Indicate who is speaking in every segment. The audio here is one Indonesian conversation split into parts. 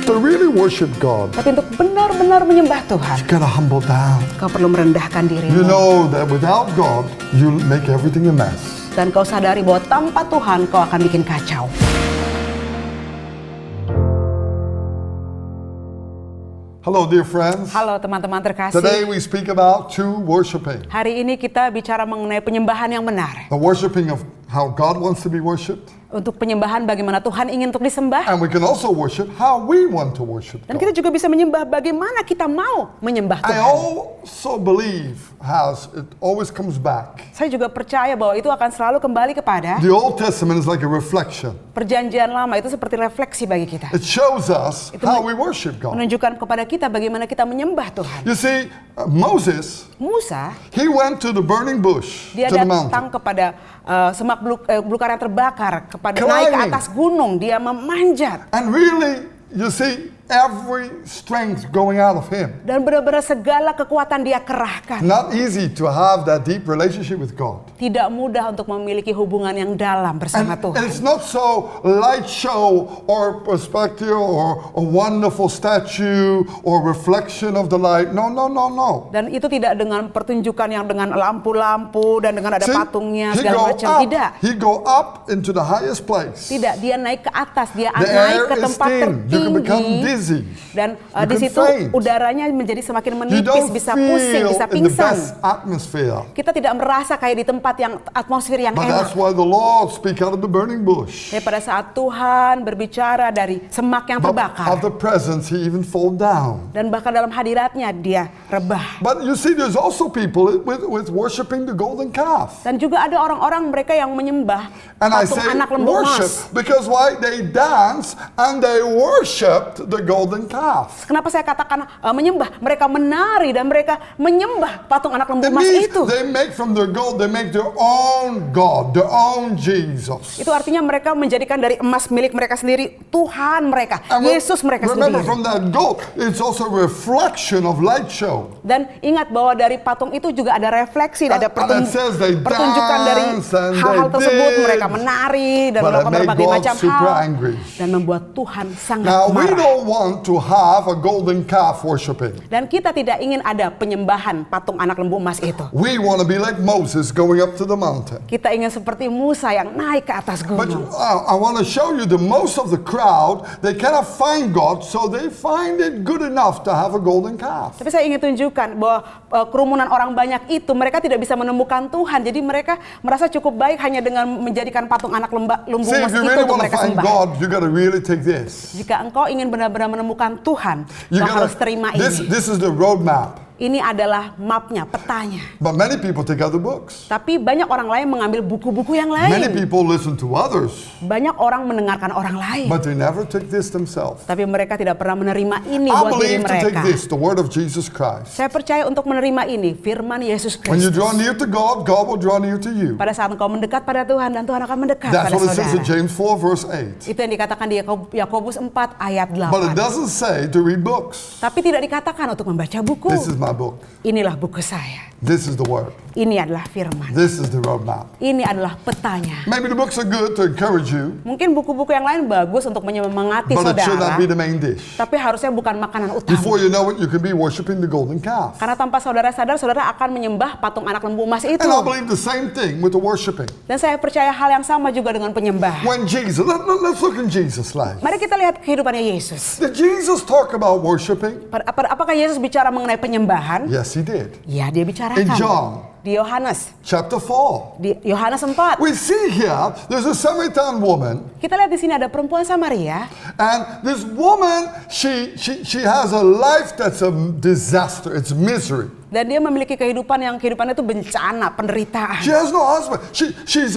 Speaker 1: to really worship God,
Speaker 2: Tapi untuk benar-benar menyembah Tuhan,
Speaker 1: you gotta humble down.
Speaker 2: kau perlu merendahkan
Speaker 1: You
Speaker 2: dirimu.
Speaker 1: know that without God, you make everything a mess.
Speaker 2: Dan kau sadari bahwa tanpa Tuhan kau akan bikin kacau.
Speaker 1: Hello, dear friends.
Speaker 2: Halo teman-teman
Speaker 1: Today
Speaker 2: terkasih.
Speaker 1: we speak about true worshiping.
Speaker 2: Hari ini kita bicara mengenai penyembahan yang benar.
Speaker 1: The worshiping of how God wants to be worshipped.
Speaker 2: Untuk penyembahan bagaimana Tuhan ingin untuk disembah.
Speaker 1: And we can also worship how we want to worship
Speaker 2: Dan kita
Speaker 1: God.
Speaker 2: juga bisa menyembah bagaimana kita mau menyembah
Speaker 1: I
Speaker 2: Tuhan.
Speaker 1: also believe how it always comes back.
Speaker 2: Saya juga percaya bahwa itu akan selalu kembali kepada
Speaker 1: The Old Testament is like a reflection.
Speaker 2: perjanjian lama. Itu seperti refleksi bagi kita.
Speaker 1: It shows us how we worship God.
Speaker 2: Menunjukkan kepada kita bagaimana kita menyembah Tuhan.
Speaker 1: You see, Moses,
Speaker 2: Musa,
Speaker 1: he went to the burning bush,
Speaker 2: dia
Speaker 1: to the
Speaker 2: datang
Speaker 1: mountain.
Speaker 2: kepada semak belukar yang terbakar, kepada naik ke
Speaker 1: Climbing.
Speaker 2: atas gunung, dia memanjat.
Speaker 1: And really, you see, every strength going out of him.
Speaker 2: Dan benar-benar segala kekuatan dia kerahkan.
Speaker 1: Not easy to have that deep relationship with God.
Speaker 2: Tidak mudah untuk memiliki hubungan yang dalam bersama
Speaker 1: And
Speaker 2: Tuhan.
Speaker 1: it's not so light show or perspective or a wonderful statue or reflection of the light. No, no, no, no.
Speaker 2: Dan itu tidak dengan pertunjukan yang dengan lampu-lampu dan dengan ada
Speaker 1: See,
Speaker 2: patungnya
Speaker 1: he
Speaker 2: segala
Speaker 1: go
Speaker 2: macam.
Speaker 1: up.
Speaker 2: Tidak.
Speaker 1: He go up into the highest place.
Speaker 2: Tidak, dia naik ke atas, dia
Speaker 1: The
Speaker 2: naik
Speaker 1: air
Speaker 2: ke
Speaker 1: is
Speaker 2: tempat
Speaker 1: thin. You can become
Speaker 2: tertinggi.
Speaker 1: dizzy.
Speaker 2: Dan
Speaker 1: You
Speaker 2: di
Speaker 1: can
Speaker 2: situ
Speaker 1: faint.
Speaker 2: udaranya menjadi semakin
Speaker 1: You
Speaker 2: menipis,
Speaker 1: don't
Speaker 2: bisa pusing,
Speaker 1: feel
Speaker 2: bisa
Speaker 1: in the
Speaker 2: pingsan.
Speaker 1: best atmosphere.
Speaker 2: Kita tidak merasa kayak di tempat yang atmosfer yang
Speaker 1: But
Speaker 2: enak.
Speaker 1: that's why the Lord speak out of the burning bush.
Speaker 2: Ya, pada saat Tuhan berbicara dari semak yang
Speaker 1: But
Speaker 2: terbakar.
Speaker 1: of the presence, he even fall down.
Speaker 2: Dan bahkan dalam hadiratnya dia rebah.
Speaker 1: But you see, there's also people with worshiping the golden calf.
Speaker 2: Dan juga ada orang-orang mereka yang menyembah
Speaker 1: And I
Speaker 2: patung
Speaker 1: say
Speaker 2: anak lembu
Speaker 1: worship
Speaker 2: emas.
Speaker 1: because why? They dance and they worshiped the golden calf.
Speaker 2: Kenapa saya katakan menyembah? Mereka menari dan mereka menyembah patung anak lembu
Speaker 1: It
Speaker 2: emas
Speaker 1: means
Speaker 2: itu.
Speaker 1: they make from their gold, they make their own God, their own Jesus.
Speaker 2: Itu artinya mereka menjadikan dari emas milik mereka sendiri Tuhan mereka,
Speaker 1: And
Speaker 2: Yesus mereka
Speaker 1: remember,
Speaker 2: sendiri.
Speaker 1: from that gold, it's also a reflection of light show.
Speaker 2: Dan ingat bahwa dari patung itu juga ada refleksi, ada
Speaker 1: And it says they
Speaker 2: pertunjukan dari
Speaker 1: dance and
Speaker 2: hal-hal
Speaker 1: they
Speaker 2: tersebut.
Speaker 1: did.
Speaker 2: Mereka menari dan
Speaker 1: But it
Speaker 2: melakukan
Speaker 1: made
Speaker 2: berbagai
Speaker 1: God
Speaker 2: macam
Speaker 1: super
Speaker 2: hal
Speaker 1: angry.
Speaker 2: dan membuat Tuhan sangat
Speaker 1: Now, we
Speaker 2: marah.
Speaker 1: don't want to have a golden calf worshiping.
Speaker 2: Dan kita tidak ingin ada penyembahan patung anak lembu emas itu.
Speaker 1: We want to be like Moses going up to the mountain.
Speaker 2: Kita ingin seperti Musa yang naik ke atas
Speaker 1: But
Speaker 2: gunung.
Speaker 1: I want to show you the most of the crowd, they cannot find God, so they find it good enough to have a golden calf.
Speaker 2: Tapi saya ingin tunjukkan bahwa kerumunan orang banyak itu mereka tidak bisa menemukan Tuhan. Jadi mereka merasa cukup baik hanya dengan menjadikan patung anak lembu
Speaker 1: See, if
Speaker 2: emas
Speaker 1: you
Speaker 2: itu
Speaker 1: really
Speaker 2: untuk
Speaker 1: want to
Speaker 2: mereka
Speaker 1: find
Speaker 2: sembah.
Speaker 1: God, you got to really take this.
Speaker 2: Jika engkau ingin benar-benar menemukan Tuhan,
Speaker 1: You
Speaker 2: kau harus terima
Speaker 1: this,
Speaker 2: ini.
Speaker 1: this is the roadmap.
Speaker 2: Ini adalah mapnya, petanya.
Speaker 1: But many people take other books.
Speaker 2: Tapi banyak orang lain mengambil buku-buku yang
Speaker 1: Many
Speaker 2: lain.
Speaker 1: people listen to others,
Speaker 2: Banyak orang mendengarkan orang lain.
Speaker 1: but they never take this themselves.
Speaker 2: Tapi mereka tidak pernah menerima ini
Speaker 1: I
Speaker 2: buat diri
Speaker 1: believe to take
Speaker 2: mereka.
Speaker 1: this, the word of Jesus Christ.
Speaker 2: Saya percaya untuk menerima ini, firman Yesus
Speaker 1: When you
Speaker 2: Kristus.
Speaker 1: draw near to God, God will draw near to you.
Speaker 2: Pada saat engkau mendekat pada Tuhan dan Tuhan akan mendekat
Speaker 1: That's
Speaker 2: pada
Speaker 1: what it says
Speaker 2: saudara.
Speaker 1: in James 4 verse 8.
Speaker 2: Itu yang dikatakan di Yakobus 4 ayat
Speaker 1: But
Speaker 2: 8.
Speaker 1: it doesn't say to read books.
Speaker 2: Tapi tidak dikatakan untuk membaca buku.
Speaker 1: This is my book.
Speaker 2: Inilah buku saya.
Speaker 1: This is the word.
Speaker 2: Ini adalah firman.
Speaker 1: This is the roadmap.
Speaker 2: Ini adalah petanya.
Speaker 1: Maybe the books are good to encourage you,
Speaker 2: Mungkin buku-buku yang lain bagus untuk menyemangati
Speaker 1: but it should
Speaker 2: saudara.
Speaker 1: not be the main dish.
Speaker 2: Tapi harusnya bukan makanan utama.
Speaker 1: Before you know it, you can be worshiping the golden calf.
Speaker 2: Karena tanpa saudara sadar, saudara akan menyembah patung anak lembu emas itu.
Speaker 1: And I believe the same thing with the worshiping.
Speaker 2: Dan saya percaya hal yang sama juga dengan penyembah.
Speaker 1: When Jesus, let's look in Jesus' life.
Speaker 2: Mari kita lihat kehidupannya Yesus.
Speaker 1: Did Jesus talk about worshiping?
Speaker 2: Apakah Yesus bicara mengenai penyembahan?
Speaker 1: Yes, he did.
Speaker 2: Ya, dia
Speaker 1: In
Speaker 2: bicarakan.
Speaker 1: John
Speaker 2: Di Yohanes.
Speaker 1: chapter 4,
Speaker 2: Di Yohanes 4.
Speaker 1: we see here there's a Samaritan woman,
Speaker 2: Kita lihat di sini ada perempuan Samaria.
Speaker 1: and this woman, she has a life that's a disaster. It's misery.
Speaker 2: Dan dia memiliki kehidupannya itu bencana, penderitaan.
Speaker 1: She has no husband. She's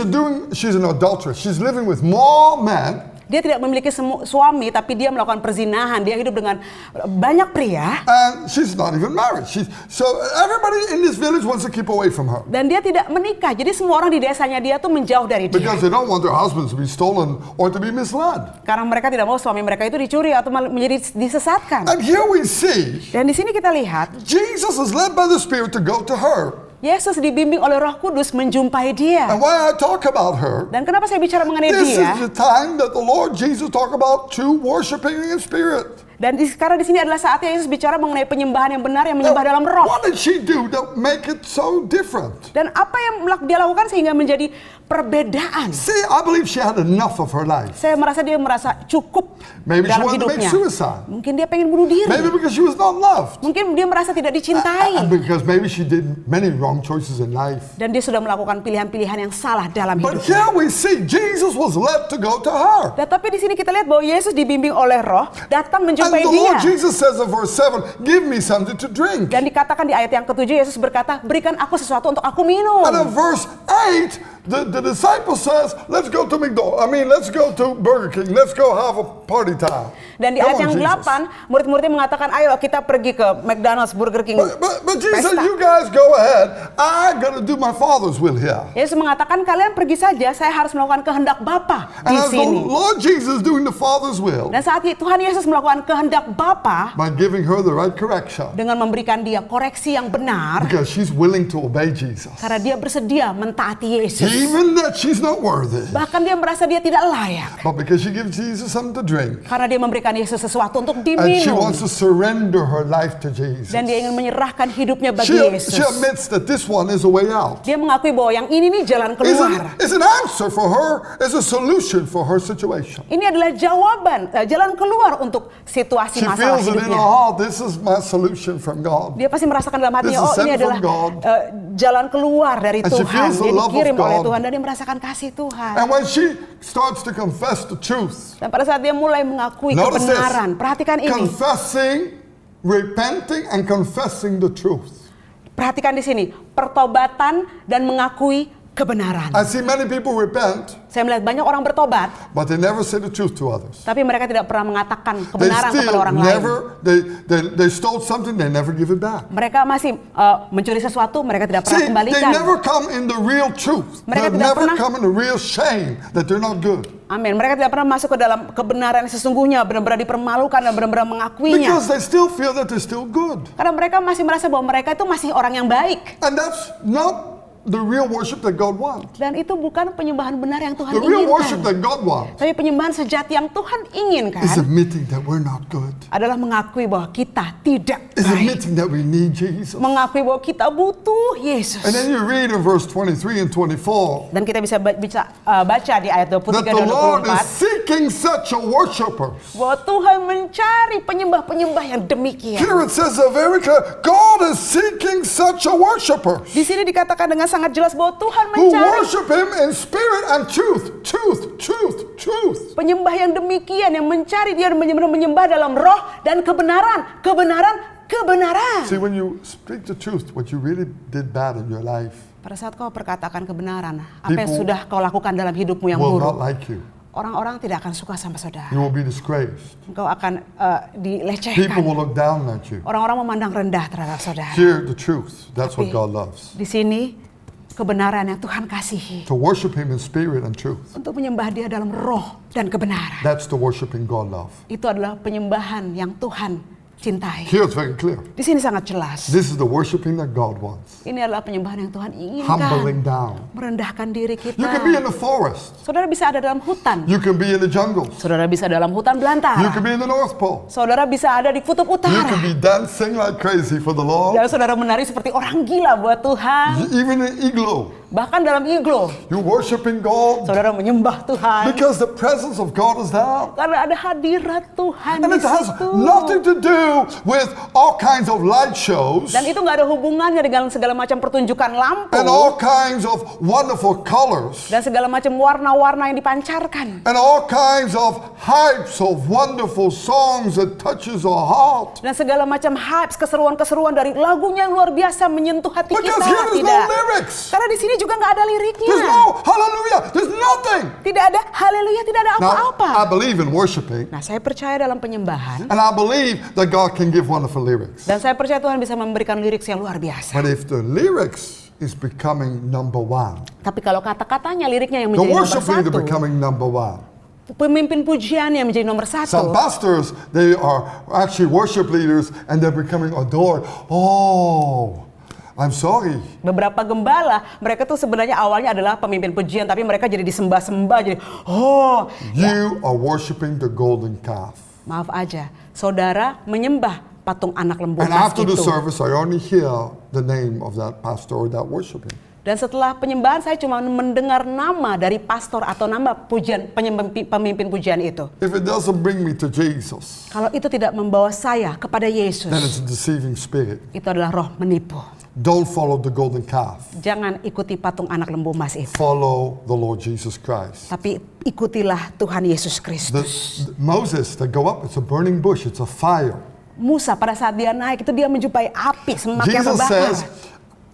Speaker 1: an adulteress. She's living with more men.
Speaker 2: Dia tidak memiliki suami, tapi dia melakukan perzinahan. Dia hidup dengan banyak pria.
Speaker 1: And she's not even married. So everybody in this village wants to keep away from her.
Speaker 2: Dan dia tidak menikah. Jadi semua orang di desanya dia tuh menjauh dari dia.
Speaker 1: Because they don't want their husbands to be stolen or to be misled.
Speaker 2: Karena mereka tidak mau suami mereka itu dicuri atau menjadi disesatkan.
Speaker 1: And here we see
Speaker 2: Dan di sini kita lihat,
Speaker 1: Jesus is led by the Spirit to go to her.
Speaker 2: Yesus dibimbing oleh Roh Kudus menjumpai dia.
Speaker 1: And why I talk about her,
Speaker 2: Dan kenapa saya bicara mengenai
Speaker 1: this
Speaker 2: dia?
Speaker 1: is the time that the Lord Jesus talked about true worshiping in spirit.
Speaker 2: Karena di sini adalah saatnya Yesus bicara mengenai penyembahan yang benar, yang menyembah dalam roh.
Speaker 1: What did she do that make it so different?
Speaker 2: Dan apa yang dia lakukan sehingga menjadi perbedaan?
Speaker 1: See, I believe she had enough of her life.
Speaker 2: Saya merasa dia merasa cukup
Speaker 1: Maybe she
Speaker 2: dalam
Speaker 1: wanted to make
Speaker 2: hidupnya.
Speaker 1: suicide.
Speaker 2: Mungkin dia pengen bunuh diri.
Speaker 1: Maybe because she was not loved.
Speaker 2: Mungkin dia merasa tidak dicintai.
Speaker 1: And because maybe she did many wrong choices in life.
Speaker 2: Dan dia sudah melakukan pilihan-pilihan yang salah dalam
Speaker 1: But
Speaker 2: hidupnya.
Speaker 1: here we see Jesus was led to go to her.
Speaker 2: Tapi di sini kita lihat bahwa Yesus dibimbing oleh Roh datang
Speaker 1: And
Speaker 2: menjumpai
Speaker 1: the
Speaker 2: dia.
Speaker 1: Lord Jesus says in verse 7, give me something to drink.
Speaker 2: Dan dikatakan di ayat yang ke-7 Yesus berkata, berikan aku sesuatu untuk aku minum.
Speaker 1: And in verse 8, the disciple says, let's go to let's go to Burger King. Let's go have a party time.
Speaker 2: Dan di
Speaker 1: Come
Speaker 2: ayat
Speaker 1: on,
Speaker 2: yang
Speaker 1: Jesus.
Speaker 2: 8, murid-muridnya mengatakan, ayo kita pergi ke McDonald's, Burger King.
Speaker 1: But Jesus said,
Speaker 2: Pesta.
Speaker 1: you guys go ahead. I'm going to do my Father's will here.
Speaker 2: Yesus mengatakan, kalian pergi saja, saya harus melakukan kehendak Bapa
Speaker 1: And
Speaker 2: di
Speaker 1: as the
Speaker 2: sini.
Speaker 1: Lord Jesus doing the Father's will,
Speaker 2: Dan saat itu Tuhan Yesus melakukan kehendak Bapa
Speaker 1: by giving her the right correction,
Speaker 2: dengan memberikan dia koreksi yang benar,
Speaker 1: because she's willing to obey Jesus.
Speaker 2: karena dia bersedia mentaati Yesus.
Speaker 1: Even that she's not worthy.
Speaker 2: Bahkan dia merasa dia tidak layak.
Speaker 1: But because she gives Jesus something to drink,
Speaker 2: Karena dia memberikan Yesus sesuatu untuk
Speaker 1: and she
Speaker 2: diminum.
Speaker 1: wants to surrender her life to Jesus.
Speaker 2: Dan dia ingin menyerahkan hidupnya bagi
Speaker 1: She
Speaker 2: Yesus.
Speaker 1: admits that this one is a way out.
Speaker 2: Dia mengakui bahwa yang ini nih jalan keluar.
Speaker 1: It's an answer for her, it's a solution for her situation.
Speaker 2: Ini adalah jawaban, jalan keluar untuk situasi
Speaker 1: She
Speaker 2: masalah
Speaker 1: feels it in her
Speaker 2: hidupnya.
Speaker 1: heart, this is my solution from God.
Speaker 2: Dia pasti merasakan dalam hatinya,
Speaker 1: This is
Speaker 2: oh ini
Speaker 1: sent
Speaker 2: adalah
Speaker 1: from God.
Speaker 2: jalan keluar dari
Speaker 1: And she
Speaker 2: Tuhan.
Speaker 1: feels the
Speaker 2: Dia
Speaker 1: love of
Speaker 2: dikirim oleh
Speaker 1: God.
Speaker 2: Tuhan dan dia merasakan kasih Tuhan.
Speaker 1: And when she starts to confess the truth,
Speaker 2: Dan pada saat dia mulai mengakui
Speaker 1: notice this,
Speaker 2: kebenaran, perhatikan ini.
Speaker 1: confessing, repenting and confessing the truth.
Speaker 2: Perhatikan di sini, pertobatan dan mengakui kebenaran.
Speaker 1: I see many people repent,
Speaker 2: Saya melihat banyak orang bertobat,
Speaker 1: but they never say the truth to others.
Speaker 2: tapi mereka tidak pernah mengatakan
Speaker 1: They
Speaker 2: kebenaran kepada
Speaker 1: still
Speaker 2: orang lain.
Speaker 1: never, they stole something, they never give it back.
Speaker 2: Mereka masih mencuri sesuatu, mereka tidak pernah
Speaker 1: See, they
Speaker 2: kembalikan.
Speaker 1: never come in the real truth.
Speaker 2: Mereka
Speaker 1: They
Speaker 2: tidak
Speaker 1: never
Speaker 2: pernah-
Speaker 1: come in the real shame that they're not good.
Speaker 2: Amin. Mereka tidak pernah masuk ke dalam kebenaran yang sesungguhnya, benar-benar dipermalukan dan benar-benar mengakuinya.
Speaker 1: Because they still feel that they're still good.
Speaker 2: Karena mereka masih merasa bahwa mereka itu masih orang yang baik.
Speaker 1: And that's not the real worship that God wants.
Speaker 2: Dan itu bukan penyembahan benar yang Tuhan
Speaker 1: The real worship
Speaker 2: inginkan.
Speaker 1: that God wants
Speaker 2: Tapi penyembahan sejati yang Tuhan inginkan
Speaker 1: is admitting that we're not good.
Speaker 2: adalah mengakui bahwa kita tidak
Speaker 1: Is
Speaker 2: baik.
Speaker 1: admitting that we need Jesus.
Speaker 2: Mengakui bahwa kita butuh Yesus.
Speaker 1: And then you read in verse 23 and 24
Speaker 2: Dan kita bisa baca di ayat 23
Speaker 1: that the
Speaker 2: dan
Speaker 1: Lord is
Speaker 2: 24
Speaker 1: seeking such a worshiper.
Speaker 2: bahwa Tuhan mencari penyembah-penyembah yang demikian.
Speaker 1: Here it says very clear, God is seeking such a worshiper
Speaker 2: Di sini dikatakan dengan sangat jelas bahwa Tuhan
Speaker 1: who
Speaker 2: mencari
Speaker 1: worship Him in spirit and truth.
Speaker 2: penyembah yang demikian, yang mencari Dia dan benar-benar menyembah dalam roh dan kebenaran.
Speaker 1: See, when you speak the truth, what you really did bad in your life
Speaker 2: Pada saat kau perkatakan kebenaran, apa yang
Speaker 1: People
Speaker 2: sudah kau lakukan dalam hidupmu yang
Speaker 1: will not
Speaker 2: buruk,
Speaker 1: like you.
Speaker 2: orang-orang tidak akan suka sama saudara.
Speaker 1: You will be disgraced.
Speaker 2: Engkau akan
Speaker 1: People
Speaker 2: dilecehkan.
Speaker 1: will look down at you.
Speaker 2: Orang-orang memandang rendah terhadap saudara.
Speaker 1: Hear the truth. That's what
Speaker 2: Tapi
Speaker 1: God loves.
Speaker 2: di sini kebenaran yang Tuhan kasihi
Speaker 1: To worship Him in spirit and truth.
Speaker 2: untuk menyembah Dia dalam roh dan kebenaran.
Speaker 1: That's the worshiping God loves.
Speaker 2: Itu adalah penyembahan yang Tuhan cintai.
Speaker 1: Here it's very clear.
Speaker 2: Di sini sangat jelas.
Speaker 1: This is the worshiping that God wants.
Speaker 2: Ini adalah penyembahan yang Tuhan inginkan.
Speaker 1: Humbling down.
Speaker 2: Merendahkan diri kita.
Speaker 1: You can be in the forest.
Speaker 2: Saudara bisa ada dalam hutan.
Speaker 1: You can be in the jungles.
Speaker 2: Saudara bisa dalam hutan
Speaker 1: You
Speaker 2: belantara.
Speaker 1: can be in the North Pole.
Speaker 2: Saudara bisa ada di kutub
Speaker 1: You
Speaker 2: utara.
Speaker 1: can be dancing like crazy for the Lord.
Speaker 2: Dan saudara menari seperti orang gila buat Tuhan.
Speaker 1: Even in igloo.
Speaker 2: Bahkan dalam iglo,
Speaker 1: You're worshiping God
Speaker 2: saudara menyembah Tuhan.
Speaker 1: because the presence of God is there.
Speaker 2: Karena ada hadirat Tuhan
Speaker 1: And
Speaker 2: di
Speaker 1: it has
Speaker 2: situ.
Speaker 1: nothing to do with all kinds of light shows
Speaker 2: Dan itu nggak ada hubungannya dengan segala macam pertunjukan lampu.
Speaker 1: and all kinds of wonderful colors
Speaker 2: Dan segala macam warna-warna yang dipancarkan.
Speaker 1: and all kinds of hypes of wonderful songs that touches our heart.
Speaker 2: Dan segala macam hype, keseruan-keseruan dari lagunya yang luar biasa menyentuh hati
Speaker 1: Because
Speaker 2: kita.
Speaker 1: here there's no
Speaker 2: Tidak.
Speaker 1: lyrics.
Speaker 2: Karena di sini juga nggak ada liriknya.
Speaker 1: There's no hallelujah. There's nothing.
Speaker 2: Tidak ada haleluya, tidak ada
Speaker 1: Now, I
Speaker 2: apa-apa.
Speaker 1: believe in worshiping,
Speaker 2: Nah, saya percaya dalam penyembahan.
Speaker 1: and I believe that God can give wonderful lyrics.
Speaker 2: Dan saya percaya Tuhan bisa memberikan lirik yang luar biasa.
Speaker 1: But if the lyrics is becoming number one,
Speaker 2: Tapi kalau kata-katanya, liriknya yang
Speaker 1: the
Speaker 2: menjadi nomor
Speaker 1: worship leader
Speaker 2: satu,
Speaker 1: becoming number one.
Speaker 2: pemimpin pujiannya menjadi nomor
Speaker 1: Some
Speaker 2: satu.
Speaker 1: pastors, they are actually worship leaders and they're becoming adored. Oh, I'm sorry.
Speaker 2: Beberapa gembala, mereka tuh sebenarnya awalnya adalah pemimpin pujian, tapi mereka jadi disembah-sembah, jadi, oh,
Speaker 1: You are worshiping the golden calf.
Speaker 2: Maaf aja, saudara menyembah patung anak lembu
Speaker 1: And
Speaker 2: emas
Speaker 1: after the
Speaker 2: itu.
Speaker 1: service, I only hear the name of that pastor or that worshiping.
Speaker 2: Dan setelah penyembahan saya cuma mendengar nama dari pastor atau nama pemimpin pujian itu.
Speaker 1: If it doesn't bring me to Jesus,
Speaker 2: Kalau itu tidak membawa saya kepada Yesus,
Speaker 1: then it's a deceiving spirit.
Speaker 2: itu adalah roh menipu.
Speaker 1: Don't follow the golden calf.
Speaker 2: Jangan ikuti patung anak lembu emas itu.
Speaker 1: Follow the Lord Jesus Christ.
Speaker 2: Tapi ikutilah Tuhan Yesus Kristus.
Speaker 1: Moses, they go up, it's a burning bush, it's a fire.
Speaker 2: Musa pada saat dia naik itu dia menjumpai api semak yang
Speaker 1: Jesus
Speaker 2: terbakar.
Speaker 1: says,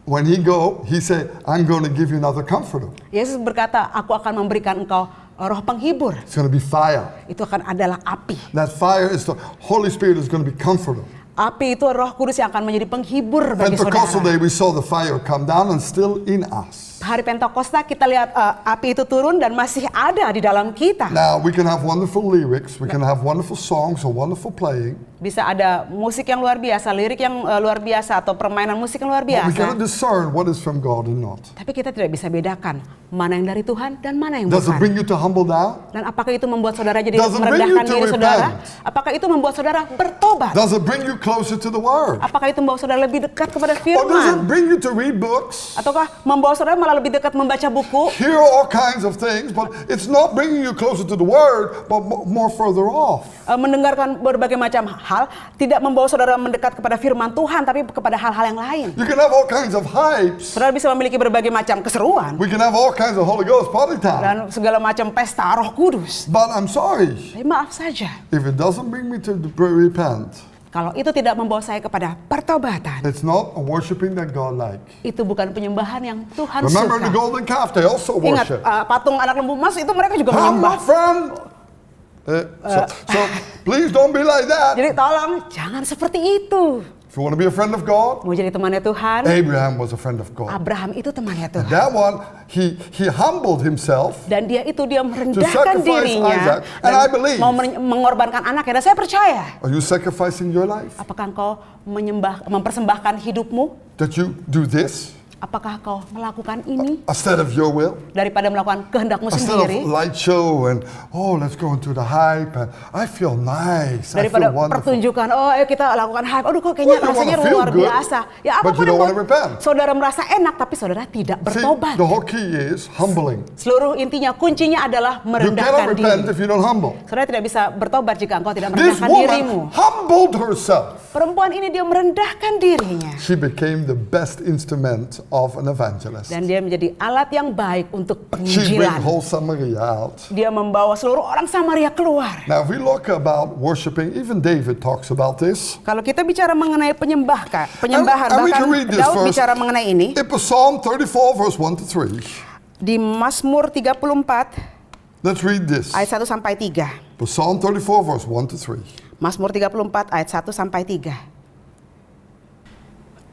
Speaker 1: when he go, he said, I'm going to give you another comforter.
Speaker 2: Yesus berkata, aku akan memberikan engkau roh penghibur.
Speaker 1: It's going to be fire.
Speaker 2: Itu akan adalah api.
Speaker 1: That fire is the Holy Spirit is going to be comforter.
Speaker 2: Api itu Roh Kudus yang akan menjadi penghibur bagi
Speaker 1: Pentecostal
Speaker 2: saudara.
Speaker 1: day, we saw the fire come down and still in us.
Speaker 2: Hari Pentakosta kita lihat api itu turun dan masih ada di dalam kita.
Speaker 1: Now, we can have wonderful lyrics, we can have wonderful songs or wonderful playing,
Speaker 2: Bisa ada musik yang luar biasa, lirik yang luar biasa, atau permainan musik yang luar
Speaker 1: but we cannot
Speaker 2: biasa.
Speaker 1: discern what is from God and not.
Speaker 2: Tapi kita tidak bisa bedakan mana yang dari Tuhan dan mana yang
Speaker 1: Does it
Speaker 2: bukan.
Speaker 1: bring you to humble down?
Speaker 2: Dan apakah itu membuat saudara jadi
Speaker 1: Does it bring
Speaker 2: merendahkan
Speaker 1: you to
Speaker 2: diri saudara?
Speaker 1: repent?
Speaker 2: Apakah itu membuat saudara bertobat?
Speaker 1: Does it bring you closer to the Word?
Speaker 2: Apakah itu membawa saudara lebih dekat kepada
Speaker 1: Or does it
Speaker 2: firman?
Speaker 1: bring you to read books,
Speaker 2: Ataukah membawa saudara malah lebih dekat membaca buku?
Speaker 1: hear all kinds of things, but it's not bringing you closer to the Word, but more further off?
Speaker 2: Mendengarkan berbagai macam hal, tidak membawa saudara mendekat kepada firman Tuhan, tapi kepada hal-hal yang lain.
Speaker 1: You can have all kinds of hypes.
Speaker 2: Saudara bisa memiliki berbagai macam keseruan
Speaker 1: We can have all kinds of Holy Ghost party time.
Speaker 2: dan segala macam pesta Roh Kudus.
Speaker 1: But I'm sorry,
Speaker 2: Tapi maaf saja,
Speaker 1: if it doesn't bring me to repent,
Speaker 2: kalau itu tidak membawa saya kepada pertobatan,
Speaker 1: it's not a worshiping that God like.
Speaker 2: itu bukan penyembahan yang Tuhan
Speaker 1: Remember the
Speaker 2: suka.
Speaker 1: golden calf, they also
Speaker 2: Ingat,
Speaker 1: worship.
Speaker 2: patung anak lembu emas itu mereka juga
Speaker 1: I'm
Speaker 2: menyembah.
Speaker 1: my friend. So please don't be like that.
Speaker 2: Jadi tolong, jangan seperti itu.
Speaker 1: If you want to be a friend of God,
Speaker 2: Mau jadi temannya Tuhan,
Speaker 1: Abraham was a friend of God.
Speaker 2: Abraham itu temannya
Speaker 1: And
Speaker 2: Tuhan.
Speaker 1: that one, he humbled himself.
Speaker 2: Dan dia merendahkan
Speaker 1: sacrifice
Speaker 2: dirinya
Speaker 1: Isaac. And
Speaker 2: dan
Speaker 1: I believe-
Speaker 2: mau mengorbankan anaknya. Dan saya percaya,
Speaker 1: Are you sacrificing your life?
Speaker 2: apakah engkau mempersembahkan hidupmu?
Speaker 1: That you do this
Speaker 2: Apakah kau melakukan ini
Speaker 1: instead of your will?
Speaker 2: daripada melakukan kehendakmu
Speaker 1: Instead of
Speaker 2: sendiri?
Speaker 1: light show and, oh, let's go into the hype and I feel nice, I
Speaker 2: Daripada
Speaker 1: feel wonderful.
Speaker 2: pertunjukan, oh ayo kita lakukan hype, aduh kok kayaknya
Speaker 1: Well, you
Speaker 2: rasanya
Speaker 1: wanna feel
Speaker 2: luar
Speaker 1: good,
Speaker 2: biasa. Ya
Speaker 1: but
Speaker 2: apapun
Speaker 1: you don't
Speaker 2: yang
Speaker 1: wanna repent.
Speaker 2: saudara merasa enak, tapi saudara tidak
Speaker 1: See,
Speaker 2: bertobat.
Speaker 1: the whole key is humbling.
Speaker 2: Seluruh intinya, kuncinya adalah
Speaker 1: You
Speaker 2: merendahkan
Speaker 1: cannot repent
Speaker 2: diri.
Speaker 1: if you don't humble.
Speaker 2: Saudara tidak bisa bertobat jika engkau tidak
Speaker 1: This
Speaker 2: merendahkan dirimu.
Speaker 1: woman humbled herself.
Speaker 2: Perempuan ini dia merendahkan dirinya.
Speaker 1: She became the best instrument of an evangelist.
Speaker 2: Dan dia menjadi alat yang baik untuk
Speaker 1: She bring
Speaker 2: penginjilan.
Speaker 1: whole Samaria out.
Speaker 2: Dia membawa seluruh orang Samaria keluar.
Speaker 1: Now, if we look about worshiping, even David talks about this.
Speaker 2: Kalau kita bicara mengenai penyembahan,
Speaker 1: And we
Speaker 2: bahkan
Speaker 1: can read this
Speaker 2: Daud
Speaker 1: verse.
Speaker 2: bicara mengenai ini
Speaker 1: In Psalm 34, verse 1 to 3.
Speaker 2: di Mazmur 34
Speaker 1: Let's read this.
Speaker 2: ayat 1 sampai 3.
Speaker 1: Psalm 34, verse 1 to 3.
Speaker 2: Mazmur 34 ayat 1 sampai 3.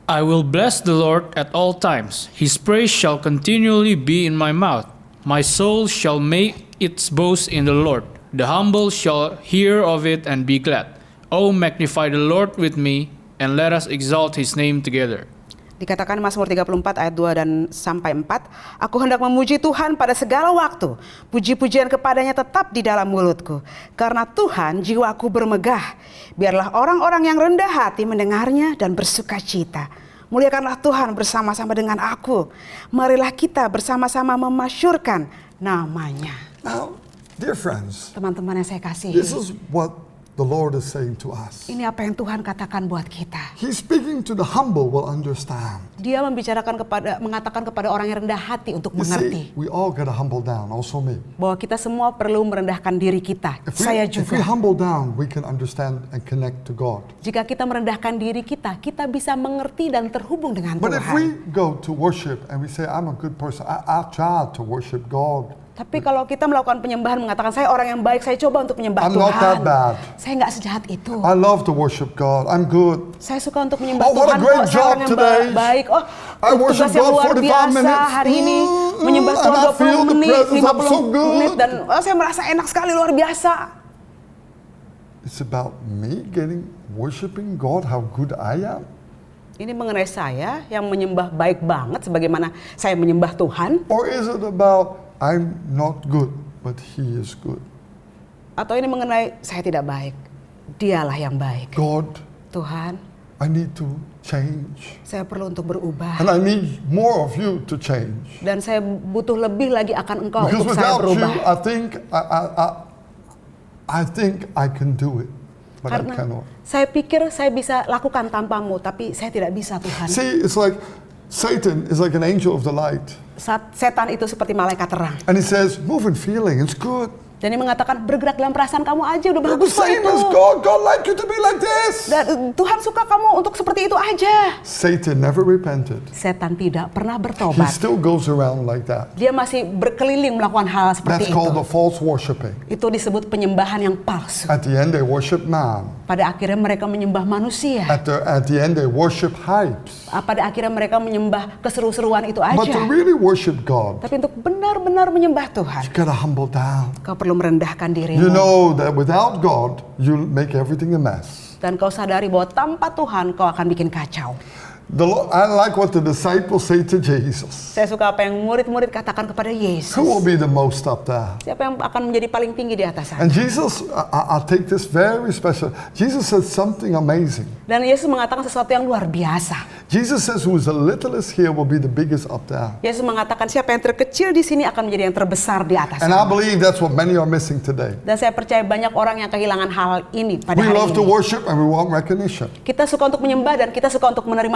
Speaker 3: I will bless the Lord at all times. His praise shall continually be in my mouth. My soul shall make its boast in the Lord. The humble shall hear of it and be glad. Oh, magnify the Lord with me, and let us exalt his name together.
Speaker 2: Dikatakan Mazmur 34 ayat 2 dan sampai 4, aku hendak memuji Tuhan pada segala waktu. Puji-pujian kepadanya tetap di dalam mulutku. Karena Tuhan jiwaku bermegah. Biarlah orang-orang yang rendah hati mendengarnya dan bersuka cita. Muliakanlah Tuhan bersama-sama dengan aku. Marilah kita bersama-sama memasyurkan namanya.
Speaker 1: Now, dear friends,
Speaker 2: Teman-teman yang saya kasihi,
Speaker 1: this is what the Lord is saying to us.
Speaker 2: ini apa yang Tuhan katakan buat kita.
Speaker 1: He's speaking to the humble will understand.
Speaker 2: Dia mengatakan kepada orang yang rendah hati untuk
Speaker 1: You
Speaker 2: mengerti.
Speaker 1: see, we all gotta humble down, also me.
Speaker 2: Bahwa kita semua perlu merendahkan diri kita. Saya
Speaker 1: If we
Speaker 2: juga.
Speaker 1: humble down, we can understand and connect to God.
Speaker 2: Jika kita merendahkan diri kita bisa mengerti dan terhubung dengan
Speaker 1: But if we
Speaker 2: Tuhan.
Speaker 1: go to worship and we say, I'm a good person, I'll try to worship God.
Speaker 2: Tapi kalau kita melakukan penyembahan mengatakan saya orang yang baik, saya coba untuk menyembah
Speaker 1: I'm not
Speaker 2: Tuhan.
Speaker 1: that bad.
Speaker 2: Saya nggak sejahat itu.
Speaker 1: I love to worship God. I'm good.
Speaker 2: Saya suka untuk menyembah
Speaker 1: Oh, what
Speaker 2: Tuhan
Speaker 1: a great
Speaker 2: kok, saya orang
Speaker 1: job
Speaker 2: yang
Speaker 1: today.
Speaker 2: baik. Oh,
Speaker 1: I worship
Speaker 2: tugas yang
Speaker 1: God
Speaker 2: luar
Speaker 1: 45
Speaker 2: biasa
Speaker 1: minutes.
Speaker 2: hari ini. Menyembah Tuhan
Speaker 1: And I feel
Speaker 2: 20
Speaker 1: the
Speaker 2: menit,
Speaker 1: presence, I'm
Speaker 2: 50
Speaker 1: so good.
Speaker 2: menit. Dan saya merasa enak sekali, luar biasa.
Speaker 1: It's about me worshiping God, how good I am.
Speaker 2: Ini mengenai saya yang menyembah baik banget sebagaimana saya menyembah Tuhan.
Speaker 1: Or is it about I'm not good, but He is good?
Speaker 2: Atau ini mengenai saya tidak baik, Dialah yang baik.
Speaker 1: God,
Speaker 2: Tuhan,
Speaker 1: I need to change.
Speaker 2: saya perlu untuk berubah.
Speaker 1: And I need more of you to change.
Speaker 2: Dan saya butuh lebih lagi akan Engkau
Speaker 1: Because
Speaker 2: untuk saya
Speaker 1: without you,
Speaker 2: berubah.
Speaker 1: I think I can do it, but I
Speaker 2: Karena
Speaker 1: cannot.
Speaker 2: saya pikir saya bisa lakukan tanpamu, tapi saya tidak bisa, Tuhan.
Speaker 1: See, it's like Satan is like an angel of the light.
Speaker 2: Setan itu seperti malaikat terang.
Speaker 1: And he says, move in feeling, it's good.
Speaker 2: Dan dia mengatakan, bergerak dalam perasaan kamu aja, udah
Speaker 1: You're the
Speaker 2: bagus kok
Speaker 1: same
Speaker 2: itu.
Speaker 1: as God. God like you to be like this.
Speaker 2: Dan Tuhan suka kamu untuk seperti itu aja.
Speaker 1: Satan never repented.
Speaker 2: Setan tidak pernah
Speaker 1: He
Speaker 2: bertobat.
Speaker 1: still goes around like that.
Speaker 2: Dia masih berkeliling melakukan hal
Speaker 1: That's
Speaker 2: seperti
Speaker 1: called
Speaker 2: itu.
Speaker 1: the false worshiping.
Speaker 2: Itu disebut penyembahan yang palsu.
Speaker 1: At the end, they worship man.
Speaker 2: Pada akhirnya mereka menyembah manusia.
Speaker 1: At the end, they worship hypes.
Speaker 2: Pada akhirnya mereka menyembah keseru-seruan itu
Speaker 1: But to
Speaker 2: aja.
Speaker 1: really worship God,
Speaker 2: Tapi untuk benar-benar menyembah Tuhan,
Speaker 1: you gotta humble down.
Speaker 2: kau perlu merendahkan
Speaker 1: You
Speaker 2: dirimu.
Speaker 1: know that without God, you make everything a mess.
Speaker 2: Dan kau sadari bahwa tanpa Tuhan kau akan bikin kacau.
Speaker 1: I like what the disciples say to Jesus.
Speaker 2: Saya suka apa yang murid-murid katakan kepada Yesus.
Speaker 1: Who will be the most up there?
Speaker 2: Siapa yang akan menjadi paling tinggi di atas sana?
Speaker 1: And Jesus, I'll take this very special. Jesus said something amazing.
Speaker 2: Dan Yesus mengatakan sesuatu yang luar biasa.
Speaker 1: Jesus says, who is the littlest here will be the biggest up there.
Speaker 2: Yesus mengatakan siapa yang terkecil di sini akan menjadi yang terbesar di atas
Speaker 1: And I
Speaker 2: sana.
Speaker 1: believe that's what many are missing today.
Speaker 2: Dan saya percaya banyak orang yang kehilangan hal ini pada
Speaker 1: We
Speaker 2: hari
Speaker 1: love to
Speaker 2: ini.
Speaker 1: worship and we want recognition.
Speaker 2: Kita suka untuk menyembah dan kita suka untuk menerima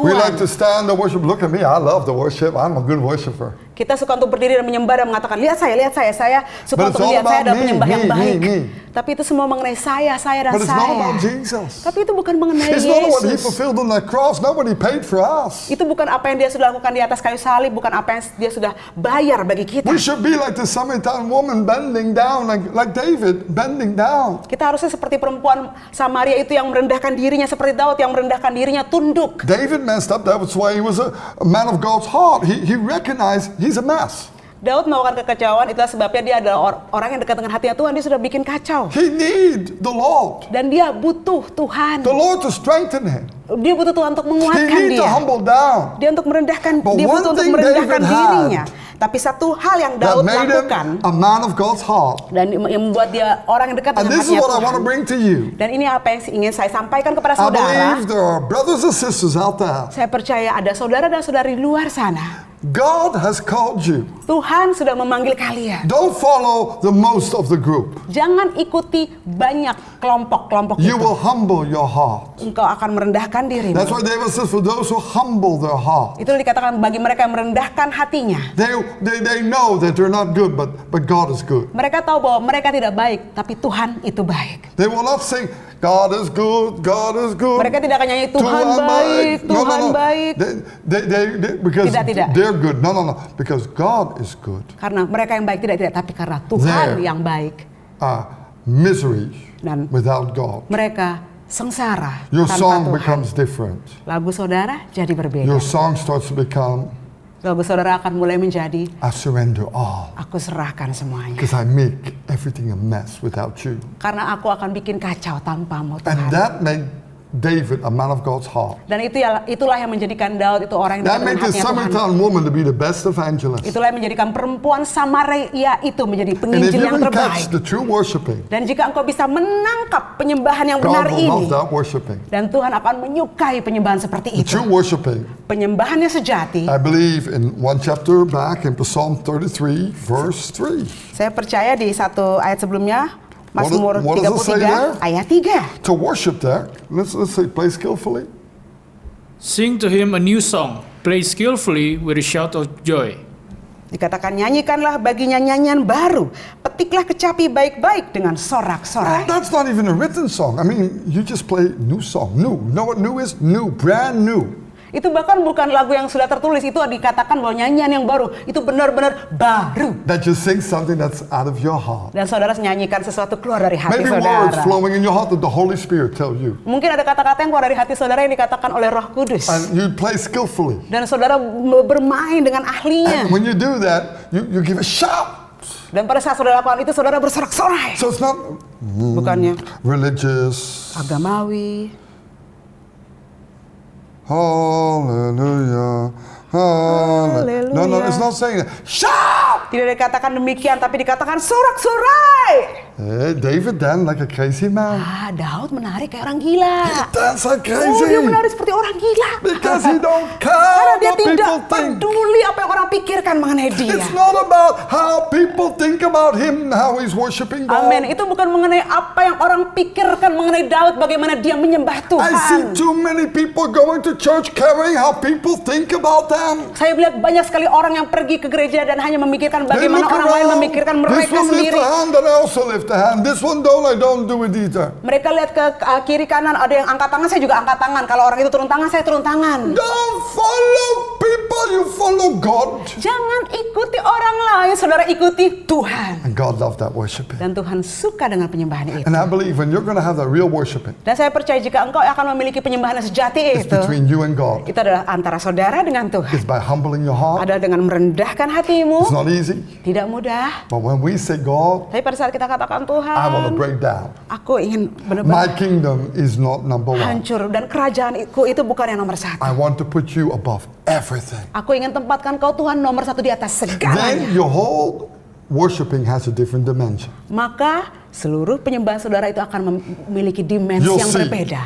Speaker 1: We like to
Speaker 2: pengakuan.
Speaker 1: stand and worship. Look at me, I love the worship. I'm a good worshiper.
Speaker 2: Kita suka untuk berdiri dan menyembah dan mengatakan, lihat saya suka
Speaker 1: But it's
Speaker 2: untuk
Speaker 1: all
Speaker 2: melihat saya
Speaker 1: about
Speaker 2: adalah
Speaker 1: me,
Speaker 2: penyembah yang
Speaker 1: me,
Speaker 2: baik.
Speaker 1: me.
Speaker 2: Tapi itu semua mengenai saya dan
Speaker 1: But it's not
Speaker 2: saya.
Speaker 1: about Jesus.
Speaker 2: Tapi itu bukan mengenai
Speaker 1: It's not what he
Speaker 2: Yesus.
Speaker 1: fulfilled on that cross. Nobody paid for us.
Speaker 2: Itu bukan apa yang dia sudah lakukan di atas kayu salib, bukan apa yang dia sudah bayar bagi kita.
Speaker 1: We should be like the Samaritan woman bending down, like David bending down.
Speaker 2: Kita harusnya seperti perempuan Samaria itu yang merendahkan dirinya, seperti Daud yang merendahkan dirinya, tunduk.
Speaker 1: David messed up. That's why he was a man of God's heart. He recognized he's a mess.
Speaker 2: Daud melakukan kekacauan, itulah sebabnya dia adalah orang yang dekat dengan hatinya Tuhan, dia sudah bikin kacau.
Speaker 1: He need the Lord.
Speaker 2: Dan dia butuh Tuhan.
Speaker 1: The Lord to strengthen him.
Speaker 2: Dia butuh Tuhan untuk
Speaker 1: He
Speaker 2: menguatkan
Speaker 1: need to
Speaker 2: dia.
Speaker 1: humble down.
Speaker 2: Dia untuk merendahkan,
Speaker 1: But
Speaker 2: dia
Speaker 1: one
Speaker 2: butuh untuk
Speaker 1: thing
Speaker 2: merendahkan
Speaker 1: David
Speaker 2: dirinya.
Speaker 1: had
Speaker 2: Tapi satu hal yang
Speaker 1: That
Speaker 2: Daud
Speaker 1: made him
Speaker 2: lakukan
Speaker 1: a man of God's heart.
Speaker 2: dan yang membuat dia orang yang dekat
Speaker 1: And
Speaker 2: dengan
Speaker 1: this is
Speaker 2: hatinya
Speaker 1: what I want to
Speaker 2: Tuhan.
Speaker 1: bring to you.
Speaker 2: Dan ini apa yang ingin saya sampaikan kepada
Speaker 1: I
Speaker 2: saudara.
Speaker 1: believe there are brothers and sisters out there.
Speaker 2: Saya percaya ada saudara dan saudari di luar sana.
Speaker 1: God has called you.
Speaker 2: Tuhan sudah memanggil kalian.
Speaker 1: Don't follow the most of the group.
Speaker 2: Jangan ikuti banyak kelompok-kelompok
Speaker 1: You
Speaker 2: itu.
Speaker 1: will humble your heart.
Speaker 2: Engkau akan merendahkan dirimu.
Speaker 1: That's why David says, for those who humble their heart,
Speaker 2: Itu dikatakan bagi mereka yang merendahkan hatinya.
Speaker 1: they know that they're not good, but God is good.
Speaker 2: Mereka tahu bahwa mereka tidak baik, tapi Tuhan itu baik.
Speaker 1: They will not sing, God is good, God is good.
Speaker 2: Mereka tidak akan nyanyi Tuhan baik, Tuhan baik.
Speaker 1: Because
Speaker 2: Tidak.
Speaker 1: they're good. No. Because God is good.
Speaker 2: Karena mereka yang baik tidak, tapi karena Tuhan
Speaker 1: There.
Speaker 2: yang baik.
Speaker 1: Misery
Speaker 2: Dan
Speaker 1: without God.
Speaker 2: mereka sengsara
Speaker 1: Your
Speaker 2: tanpa
Speaker 1: song
Speaker 2: Tuhan.
Speaker 1: becomes different.
Speaker 2: Lagu saudara jadi berbeda.
Speaker 1: Your song starts to become,
Speaker 2: Lagu saudara akan mulai menjadi,
Speaker 1: I surrender all.
Speaker 2: aku serahkan semuanya.
Speaker 1: Because I make everything a mess without you.
Speaker 2: Karena aku akan bikin kacau tanpamu
Speaker 1: And
Speaker 2: Tuhan.
Speaker 1: that made David a man of God's heart.
Speaker 2: Dan itulah yang menjadikan Daud itu orang yang
Speaker 1: That
Speaker 2: dekat
Speaker 1: made
Speaker 2: dengan
Speaker 1: the
Speaker 2: hatinya Tuhan.
Speaker 1: Samaritan woman to be the best evangelist.
Speaker 2: Itulah yang menjadikan perempuan Samaria itu menjadi
Speaker 1: And if
Speaker 2: penginjil
Speaker 1: you
Speaker 2: yang
Speaker 1: can
Speaker 2: terbaik.
Speaker 1: catch the true worshiping,
Speaker 2: Dan jika engkau bisa menangkap penyembahan yang
Speaker 1: God
Speaker 2: benar
Speaker 1: will
Speaker 2: ini,
Speaker 1: love that worshiping.
Speaker 2: dan Tuhan akan menyukai penyembahan seperti
Speaker 1: The
Speaker 2: itu.
Speaker 1: true worshiping,
Speaker 2: Penyembahannya sejati.
Speaker 1: I believe in one chapter back in Psalm 33, verse 3.
Speaker 2: Saya percaya di satu ayat sebelumnya, Mazmur
Speaker 1: What does it say
Speaker 2: 33
Speaker 1: there?
Speaker 2: ayat 3.
Speaker 1: To worship there, let's say play skillfully.
Speaker 3: Sing to him a new song, play skillfully with a shout of joy.
Speaker 2: Dikatakan nyanyikanlah baginya nyanyian baru, petiklah kecapi baik-baik dengan sorak-sorai.
Speaker 1: That's not even a written song. I mean, you just play new song. New. You know what new is? New, brand new.
Speaker 2: Itu bahkan bukan lagu yang sudah tertulis, itu dikatakan bahwa nyanyian yang baru, itu benar-benar baru.
Speaker 1: That you sing something that's out of your heart.
Speaker 2: Dan saudara nyanyikan sesuatu keluar dari hati
Speaker 1: Maybe words
Speaker 2: saudara.
Speaker 1: flowing in your heart that the Holy Spirit tell you.
Speaker 2: Mungkin ada kata-kata yang keluar dari hati saudara yang dikatakan oleh Roh Kudus.
Speaker 1: And you play skillfully.
Speaker 2: Dan saudara bermain dengan ahlinya.
Speaker 1: And when you do that, you give a shout.
Speaker 2: Dan pada saat saudara lakukan itu, saudara bersorak-sorai.
Speaker 1: So it's not
Speaker 2: Bukannya
Speaker 1: religious.
Speaker 2: agamawi.
Speaker 1: Hallelujah. Hallelujah. No, it's not saying that. Shout!
Speaker 2: Tidak dikatakan demikian, tapi dikatakan sorak-sorai.
Speaker 1: Hey, David danced like a crazy man.
Speaker 2: Daud menari kayak orang gila.
Speaker 1: Dance like
Speaker 2: Dia
Speaker 1: crazy.
Speaker 2: menari seperti orang gila.
Speaker 1: Because he don't
Speaker 2: Karena
Speaker 1: care
Speaker 2: dia
Speaker 1: what people
Speaker 2: tidak
Speaker 1: think.
Speaker 2: peduli apa yang orang pikirkan mengenai dia.
Speaker 1: It's not about how people think about him, how he's worshiping God.
Speaker 2: Amin. Itu bukan mengenai apa yang orang pikirkan mengenai Daud, bagaimana dia menyembah
Speaker 1: I see
Speaker 2: Tuhan.
Speaker 1: too many people going to church caring how people think about them.
Speaker 2: Saya melihat banyak sekali orang yang pergi ke gereja dan hanya memikirkan
Speaker 1: They
Speaker 2: bagaimana
Speaker 1: look
Speaker 2: orang lain
Speaker 1: around.
Speaker 2: memikirkan
Speaker 1: This
Speaker 2: mereka
Speaker 1: one lift
Speaker 2: sendiri.
Speaker 1: a hand and I also lift a hand. This one don't, I don't do it either.
Speaker 2: Mereka lihat ke kiri kanan, ada yang angkat tangan, saya juga angkat tangan. Kalau orang itu turun tangan, saya turun tangan.
Speaker 1: Don't follow people, you follow God.
Speaker 2: Jangan ikuti orang lain, saudara ikuti Tuhan.
Speaker 1: And God loved that worshiping.
Speaker 2: Dan Tuhan suka dengan penyembahan itu.
Speaker 1: And I believe when you're going to have that real worshiping,
Speaker 2: Dan saya percaya jika engkau akan memiliki penyembahan yang sejati
Speaker 1: it's
Speaker 2: itu,
Speaker 1: between you and God.
Speaker 2: itu adalah antara saudara dengan Tuhan.
Speaker 1: It's by humbling your heart.
Speaker 2: Adalah dengan merendahkan
Speaker 1: It's
Speaker 2: hatimu.
Speaker 1: not easy.
Speaker 2: Tidak mudah.
Speaker 1: But when we say, God,
Speaker 2: Tapi pada saat kita katakan Tuhan,
Speaker 1: I want to break down.
Speaker 2: aku ingin
Speaker 1: My
Speaker 2: benar-benar
Speaker 1: kingdom is not number one.
Speaker 2: hancur dan kerajaanku itu bukan yang nomor satu.
Speaker 1: I want to put you above everything.
Speaker 2: Aku ingin tempatkan kau Tuhan nomor satu di atas
Speaker 1: Then
Speaker 2: segalanya.
Speaker 1: your whole worshiping has a different dimension.
Speaker 2: Maka seluruh penyembahan saudara itu akan memiliki dimensi
Speaker 1: You'll
Speaker 2: yang
Speaker 1: see.
Speaker 2: berbeda.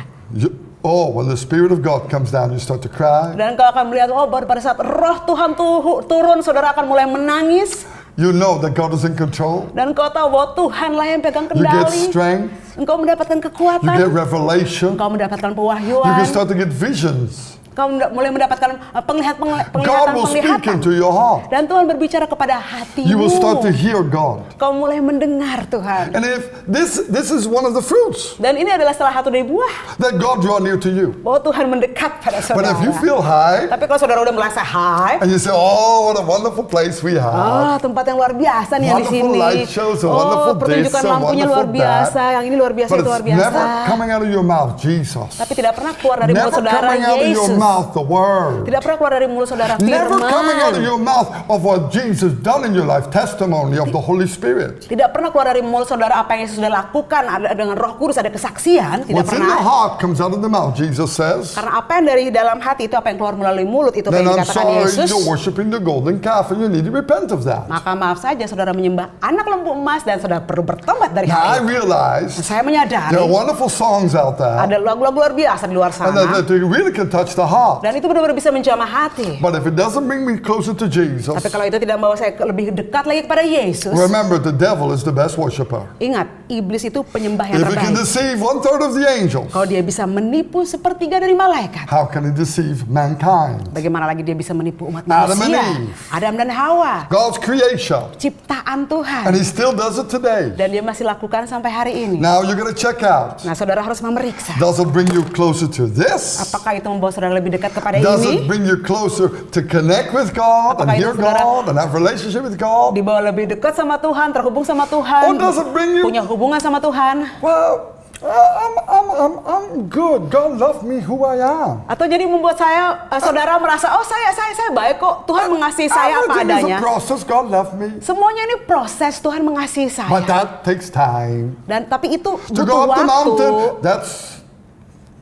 Speaker 1: When the Spirit of God comes down, you start to cry.
Speaker 2: Dan kau akan melihat, pada saat roh Tuhan turun, saudara akan mulai menangis.
Speaker 1: You know that God is in control.
Speaker 2: Dan kau tahu bahwa Tuhanlah yang pegang
Speaker 1: You get
Speaker 2: kendali.
Speaker 1: strength.
Speaker 2: Engkau mendapatkan
Speaker 1: You
Speaker 2: kekuatan.
Speaker 1: get revelation.
Speaker 2: Engkau mendapatkan
Speaker 1: You
Speaker 2: pewahyuan.
Speaker 1: can start to get visions.
Speaker 2: Kau mulai mendapatkan
Speaker 1: God will speak
Speaker 2: penglihatan.
Speaker 1: into your heart.
Speaker 2: Dan Tuhan berbicara kepada hatimu.
Speaker 1: You will start to hear God.
Speaker 2: Kau mulai mendengar Tuhan.
Speaker 1: And if this is one of the fruits
Speaker 2: Dan ini adalah salah satu dari buah
Speaker 1: that God draw near to you.
Speaker 2: bahwa Tuhan mendekat pada
Speaker 1: But
Speaker 2: saudara.
Speaker 1: if you feel high
Speaker 2: Tapi kalau saudara udah merasa high,
Speaker 1: and you say, "Oh, what a wonderful place we have."
Speaker 2: tempat yang luar biasa nih yang di
Speaker 1: Wonderful
Speaker 2: sini.
Speaker 1: light shows, a wonderful
Speaker 2: pertunjukan
Speaker 1: this, a
Speaker 2: lampunya luar
Speaker 1: wonderful
Speaker 2: biasa,
Speaker 1: that.
Speaker 2: yang ini luar biasa,
Speaker 1: But
Speaker 2: itu luar
Speaker 1: it's never
Speaker 2: biasa.
Speaker 1: coming out of your mouth, Jesus.
Speaker 2: Tapi tidak pernah keluar dari mulut
Speaker 1: Never
Speaker 2: saudara
Speaker 1: coming out of your
Speaker 2: Yesus.
Speaker 1: mouth, the word.
Speaker 2: Tidak pernah keluar dari mulut saudara
Speaker 1: Never coming out of
Speaker 2: firman.
Speaker 1: your mouth of what Jesus done in your life, testimony of the Holy Spirit.
Speaker 2: Tidak pernah keluar dari mulut saudara apa yang Yesus sudah lakukan, ada dengan Roh Kudus, ada kesaksian, tidak
Speaker 1: What's in the
Speaker 2: pernah.
Speaker 1: heart comes out of the mouth, Jesus says.
Speaker 2: Karena apa yang dari dalam hati itu apa yang keluar melalui mulut itu apa
Speaker 1: Then
Speaker 2: yang
Speaker 1: I'm
Speaker 2: dikatakan
Speaker 1: sorry,
Speaker 2: Yesus.
Speaker 1: you're worshiping the golden calf and you need to repent of that.
Speaker 2: Maka maaf saja saudara menyembah anak lembu emas dan saudara perlu bertobat dari
Speaker 1: Now I
Speaker 2: hal itu.
Speaker 1: realize
Speaker 2: Saya
Speaker 1: there
Speaker 2: menyadari
Speaker 1: are wonderful songs out there
Speaker 2: ada lagu-lagu luar biasa di luar
Speaker 1: and
Speaker 2: sana
Speaker 1: that really can touch the heart.
Speaker 2: dan itu benar-benar bisa menjamah hati.
Speaker 1: But if it doesn't bring me closer to Jesus,
Speaker 2: Tapi kalau itu tidak membawa saya lebih dekat lagi kepada Yesus,
Speaker 1: remember the devil is the best worshiper.
Speaker 2: ingat iblis itu penyembah yang
Speaker 1: If he can
Speaker 2: terbaik.
Speaker 1: deceive 1/3 of the angels,
Speaker 2: Kalau dia bisa menipu sepertiga dari malaikat,
Speaker 1: how can he deceive mankind?
Speaker 2: bagaimana lagi dia bisa menipu umat
Speaker 1: Adam and
Speaker 2: manusia?
Speaker 1: Eve.
Speaker 2: Adam dan Hawa,
Speaker 1: God's creation.
Speaker 2: ciptaan Tuhan,
Speaker 1: And he still does it today.
Speaker 2: dan dia masih lakukan sampai hari ini.
Speaker 1: Now you're going to check out.
Speaker 2: Nah, saudara harus memeriksa.
Speaker 1: Does it bring you closer to this?
Speaker 2: Apakah itu membawa saudara lebih dekat kepada
Speaker 1: Does
Speaker 2: ini?
Speaker 1: it bring you closer to connect with God and
Speaker 2: Apakah
Speaker 1: hear
Speaker 2: itu saudara
Speaker 1: God and have relationship with God?
Speaker 2: Dibawa lebih dekat sama Tuhan, terhubung sama Tuhan,
Speaker 1: Or does it bring you?
Speaker 2: punya hubungan sama Tuhan?
Speaker 1: Well, I'm good. God loved me who I am.
Speaker 2: Atau jadi membuat saya saudara merasa saya baik kok, Tuhan mengasihi saya apa
Speaker 1: Everything is
Speaker 2: adanya.
Speaker 1: a process. God loved me.
Speaker 2: Semuanya ini proses, Tuhan mengasihi saya.
Speaker 1: But that takes time.
Speaker 2: Dan tapi itu
Speaker 1: To
Speaker 2: butuh
Speaker 1: go up the
Speaker 2: waktu.
Speaker 1: mountain, that's